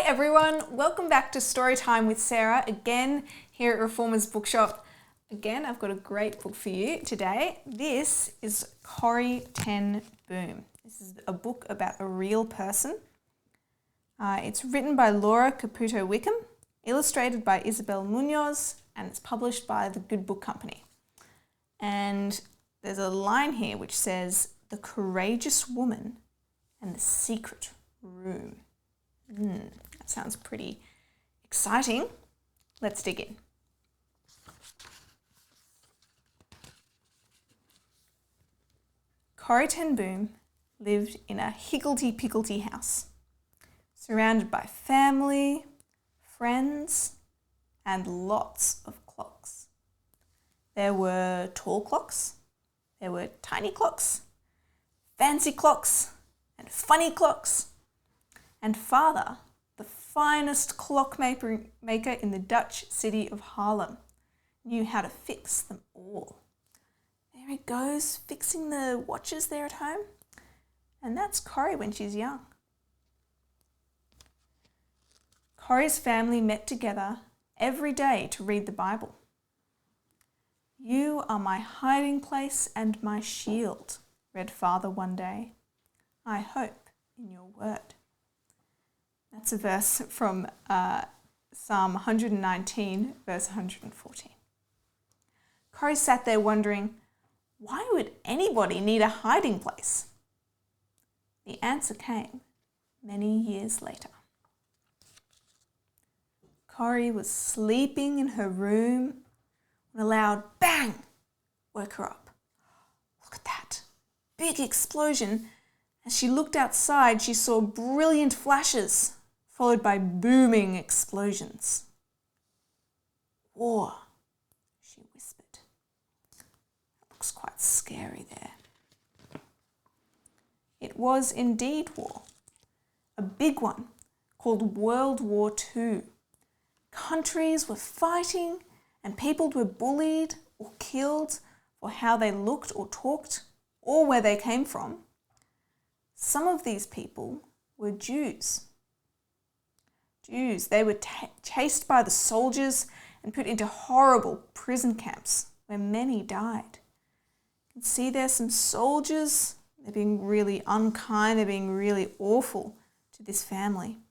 everyone, welcome back to Storytime with Sarah, again here at Reformers Bookshop. Again, I've got a great book for you today. This is Corrie ten Boom. This is a book about a real person. It's written by Laura Caputo-Wickham, illustrated by Isobel Munoz, and it's published by the Good Book Company. And there's a line here which says, "The courageous woman and the secret room." That sounds pretty exciting. Let's dig in. Corrie ten Boom lived in a higgledy-piggledy house, surrounded by family, friends, and lots of clocks. There were tall clocks, there were tiny clocks, fancy clocks, and funny clocks. And father, the finest clockmaker in the Dutch city of Haarlem, knew how to fix them all. There he goes, fixing the watches there at home. And that's Corrie when she's young. Corrie's family met together every day to read the Bible. "You are my hiding place and my shield," read father one day. "I hope in your word." That's a verse from Psalm 119, verse 114. Corrie sat there wondering, why would anybody need a hiding place? The answer came many years later. Corrie was sleeping in her room when a loud bang woke her up. Look at that big explosion. As she looked outside, she saw brilliant flashes, followed by booming explosions. "War," she whispered. That looks quite scary there. It was indeed war, a big one called World War II. Countries were fighting and people were bullied or killed for how they looked or talked or where they came from. Some of these people were Jews. They were chased by the soldiers and put into horrible prison camps where many died. You can see there's some soldiers, they're being really unkind, they're being really awful to this family.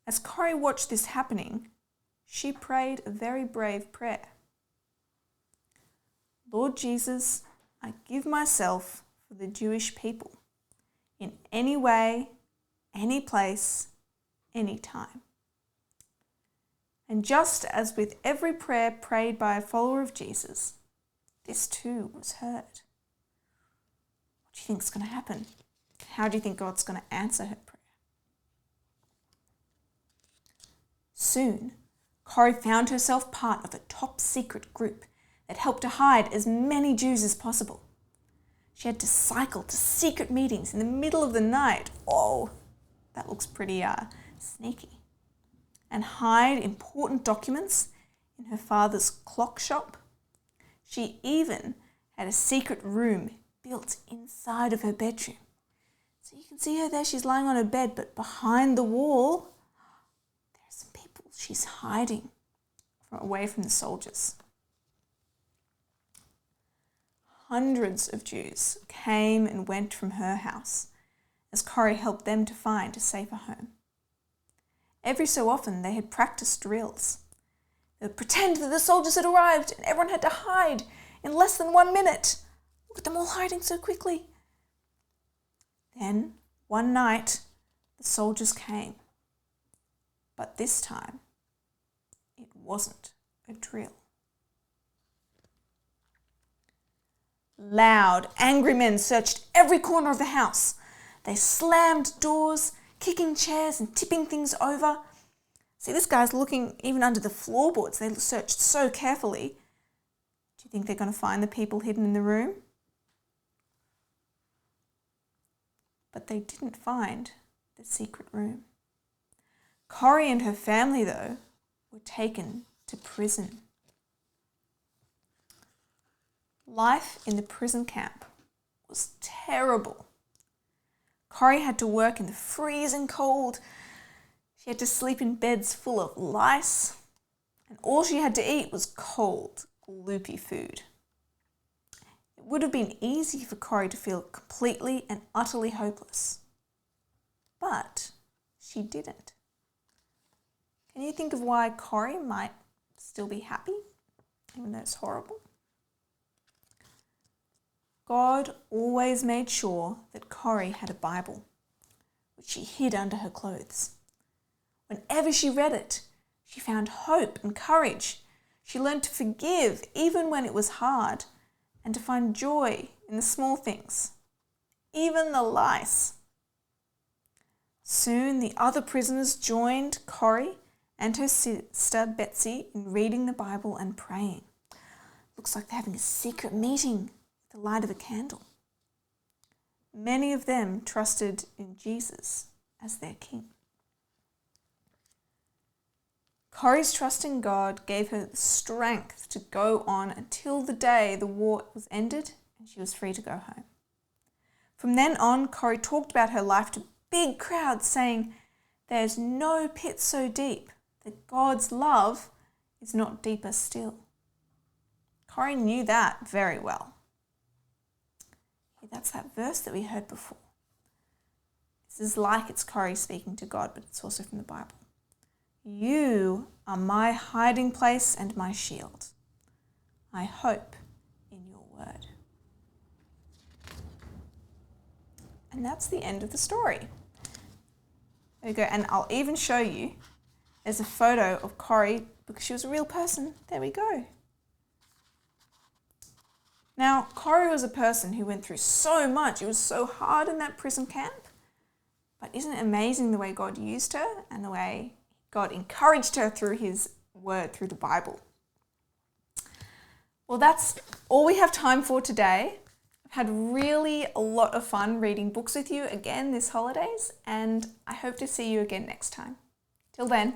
As Corrie watched this happening, she prayed a very brave prayer. "Lord Jesus, I give myself for the Jewish people, in any way, any place, any time." And just as with every prayer prayed by a follower of Jesus, this too was heard. What do you think is going to happen? How do you think God's going to answer her prayer? Soon, Corrie found herself part of a top secret group that helped to hide as many Jews as possible. She had to cycle to secret meetings in the middle of the night. Oh, that looks pretty sneaky. And hide important documents in her father's clock shop. She even had a secret room built inside of her bedroom. So you can see her there, she's lying on her bed, but behind the wall, there are some people she's hiding away from the soldiers. Hundreds of Jews came and went from her house as Corrie helped them to find a safer home. Every so often they had practiced drills. They would pretend that the soldiers had arrived and everyone had to hide in less than 1 minute. Look at them all hiding so quickly. Then, one night, the soldiers came. But this time, it wasn't a drill. Loud, angry men searched every corner of the house. They slammed doors, kicking chairs and tipping things over. See, this guy's looking even under the floorboards. They searched so carefully. Do you think they're going to find the people hidden in the room? But they didn't find the secret room. Corrie and her family, though, were taken to prison. Life in the prison camp was terrible. Corrie had to work in the freezing cold. She had to sleep in beds full of lice, and all she had to eat was cold, gloopy food. It would have been easy for Corrie to feel completely and utterly hopeless. But she didn't. Can you think of why Corrie might still be happy, even though it's horrible? God always made sure that Corrie had a Bible, which she hid under her clothes. Whenever she read it, she found hope and courage. She learned to forgive even when it was hard, and to find joy in the small things, even the lice. Soon the other prisoners joined Corrie and her sister Betsy in reading the Bible and praying. Looks like they're having a secret meeting with the light of a candle. Many of them trusted in Jesus as their king. Corrie's trust in God gave her the strength to go on until the day the war was ended and she was free to go home. From then on, Corrie talked about her life to big crowds, saying, "There's no pit so deep that God's love is not deeper still." Corrie knew that very well. That's that verse that we heard before. This is like it's Corrie speaking to God, but it's also from the Bible. You are my hiding place and my shield. I hope in your word. And that's the end of the story. There we go. And I'll even show you, there's a photo of Corrie because she was a real person. There we go. Now, Corrie was a person who went through so much. It was so hard in that prison camp. But isn't it amazing the way God used her and the way God encouraged her through his word, through the Bible? Well, that's all we have time for today. I've had really a lot of fun reading books with you again this holidays, and I hope to see you again next time. Till then.